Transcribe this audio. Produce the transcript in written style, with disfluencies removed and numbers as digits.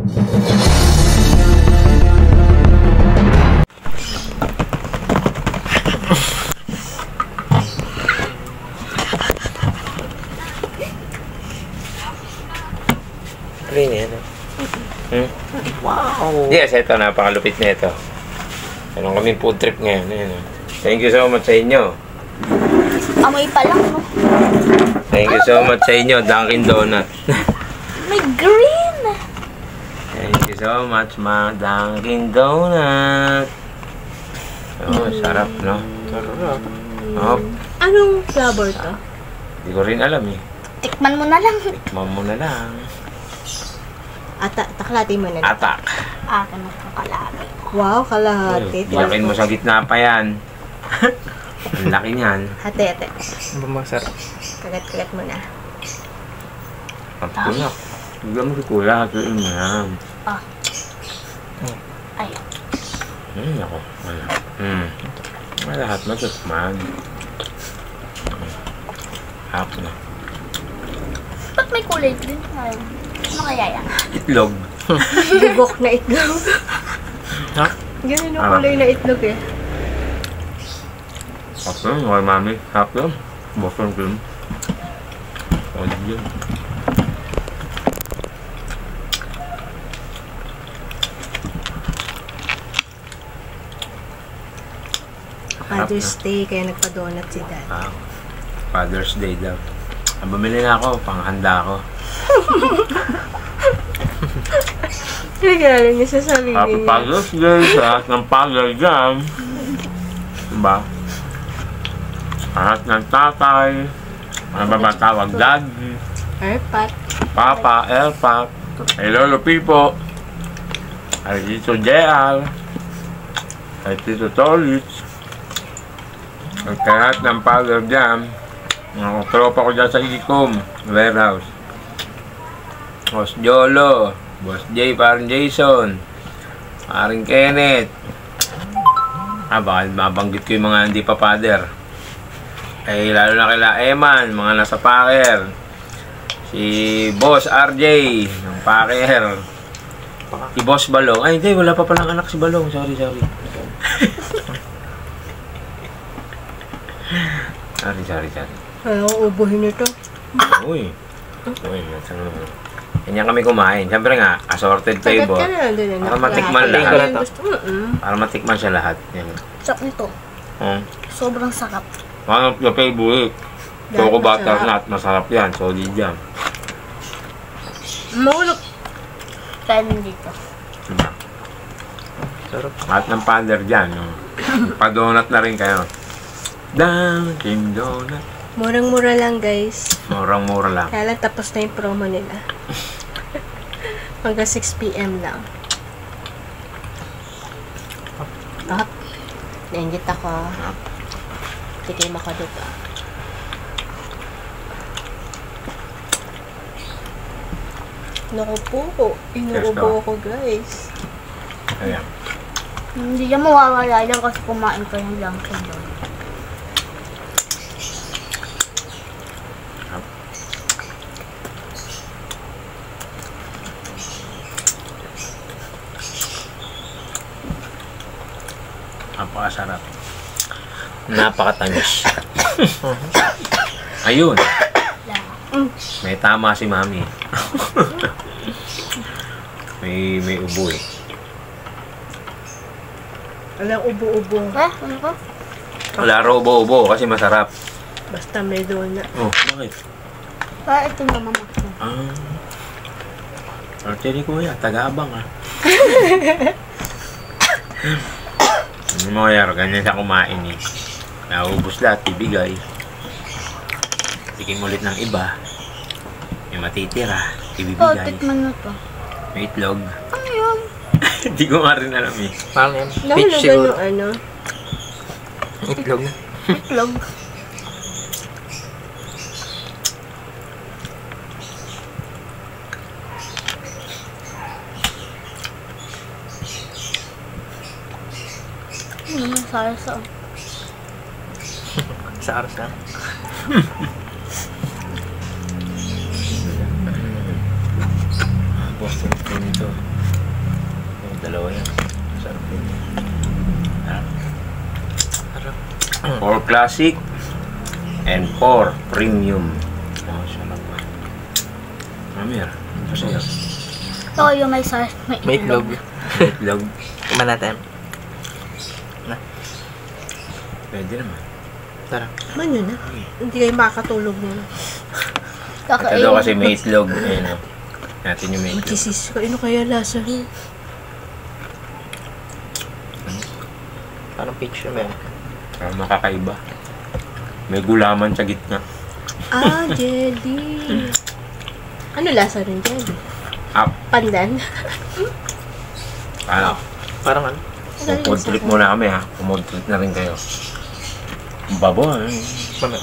Green yan. Wow! Yes, ito. Napakalupit na ito. Anong kaming food trip ngayon. Ayan. Thank you so much sa inyo. Amoy pa lang, no? Thank you so much sa inyo, Dunkin Donut. May green! Thank you so much, ma Dunkin Donut. Oh, sarap, no? Sarap. Oh. Anong flavor to? Hindi ko rin alam eh. Tikman mo na lang. Tikman mo na lang. Taklati mo na. Atak. Akin na itong kalahati. Wow, kalahati. Bilakin mo sa gitna pa yan. Ang laki niyan. Hati. Masarap. Kagat-kagat mo na. Ang kuya. Bigyan mo si kuya. Hatiin mo yan. Ah. Ay. Ako. Wala. Lahat matusman. Hap na. Ba't may kulay green? Ano kaya yan? Itlog. Bugok na itlog. Ha? Ganun yung kulay na itlog eh. Hap na. Okay, mami. Hap na. Boston cream. Solid yun. Father's Day, kaya nagpa-donut si Dad. Father's Day daw. Bumili na ako, panghanda ko. Regalo niya sa sarili Happy niya. Father's Day sa lahat ng father dyan. Diba? Lahat ng tatay. Ano ba ba tawag? Daddy. Airpat. Papa, Elpat. Hey Lolo Pipo. Ay Tito JL. Ay Tito Tolits. At lahat ng father dyan. Mga tropa ko dyan sa Ikom warehouse. Boss Jolo, Boss J, parang Jason, parang Kenneth. Baka mabanggit ko yung mga hindi pa father. Eh, lalo na kila Eman, mga nasa Packer. Si Boss RJ, ng Packer. Si Boss Balong. Ay, hindi, wala pa palang anak si Balong. Sorry. Sorry. Ano, ubuhin nito? Uy, ganyan kami kumain. Siyempre nga, assorted flavor. Para matikman lahat. Para matikman siya lahat. Yan. Sarap nito. Sobrang sarap. One of the favorite. Choco butternut. Masarap yan. Solid yan. Mahulog. Kaya dito. Diba? Sarap. Lahat ng pander dyan. Pa-donut na rin kayo. Dunkin Donut. Murang-mura lang, guys. Murang-mura lang. Kaya lang tapos na yung promo nila. Hanggang 6 PM lang. Nainggit ako. Tikim ako dito. Naku po. Inuubo ako, guys. Ayan. Hindi niya mawawala lang kasi kumain ko yung Dunkin Donut. Napakasarap. Napakatamis. Ayun. May tama si Mami. may ubo eh. Walang ubo-ubo. Ano ko? Wala raw ubo-ubo kasi masarap. Basta may donut. Oh, bakit? Ito naman ako. Arte ni Kuya, taga-abang Ano mo yaro, ganyan siya kumain eh. Naubos lahat, ibigay. Tikim ulit ng iba. May matitira, ibibigay. Tikman mo to. May itlog. Ano yun? Hindi ko nga rin alam eh. Parang yan. Peach Nahulugan siguro. yung ano. Itlog. Itlog. Sarsa. Sarsa. Boston cream to. Dalawa yan. Sarap yun. Sarap. Sarap. 4 classic and 4 premium. Oh, sarap pa. Amir, kasi yan. Ito yung may sauce, May itlog. Itlog. Kumain natin. Pwede naman. Sarap. Man yun na. Hindi kayo makakatulog nun. Ito daw kasi may itlog. Ayun o. Natin yung may itlog. Magsisis ko. Ano kaya lasa? Parang peach naman. Parang makakaiba. May gulaman sa gitna. Ah, jelly. Ano lasa rin jelly? Up. Pandan? Ano? Parang ano? Food trip muna kami ha. Food trip na rin kayo. Babo ha. Mamaya.